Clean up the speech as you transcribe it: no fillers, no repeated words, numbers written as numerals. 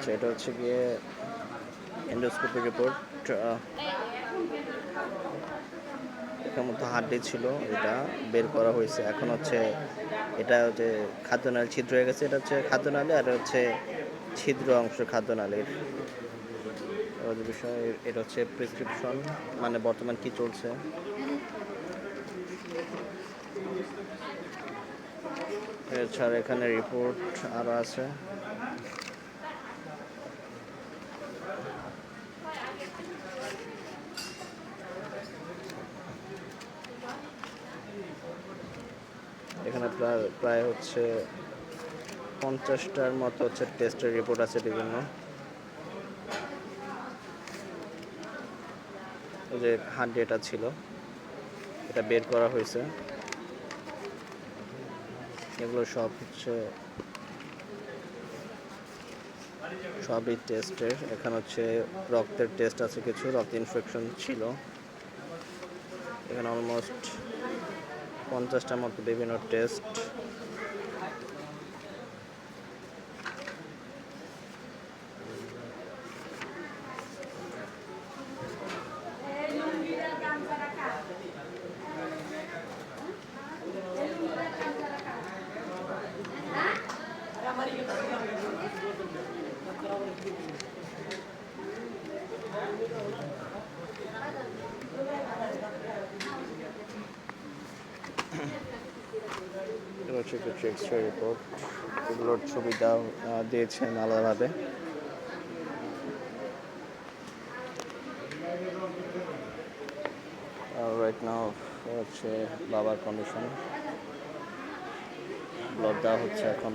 আচ্ছা, এটা হচ্ছে গিয়ে এন্ডোস্কোপি রিপোর্ট। এটার মধ্যে হাড্ডি ছিল, এটা বের করা হয়েছে। এখন হচ্ছে এটা হচ্ছে খাদ্যনালী ছিদ্র হয়ে গেছে, এটা হচ্ছে খাদ্যনালী, আর হচ্ছে ছিদ্র অংশ খাদ্যনালীর বিষয়। এটা হচ্ছে প্রেসক্রিপশন, মানে বর্তমান কি চলছে। এছাড়া এখানে রিপোর্ট আরও আছে। এখানে প্রায় হচ্ছে 50টার মতো হচ্ছে টেস্টের রিপোর্ট আছে বিভিন্ন। যে হাড্ডি এটা ছিল, এটা বের করা হয়েছে। এগুলো সব হচ্ছে সবই টেস্টের। এখানে হচ্ছে রক্তের টেস্ট আছে, কিছু রক্ত ইনফেকশন ছিল। এখানে অলমোস্ট 50টার মতো বিভিন্ন টেস্ট। এগুলো হচ্ছে কিছু এক্সরে রিপোর্ট, এগুলোর ছবি দিয়েছেন আলাদাভাবে। রাইট নাও হচ্ছে বাবার কন্ডিশন, ব্লাড দেওয়া হচ্ছে এখন।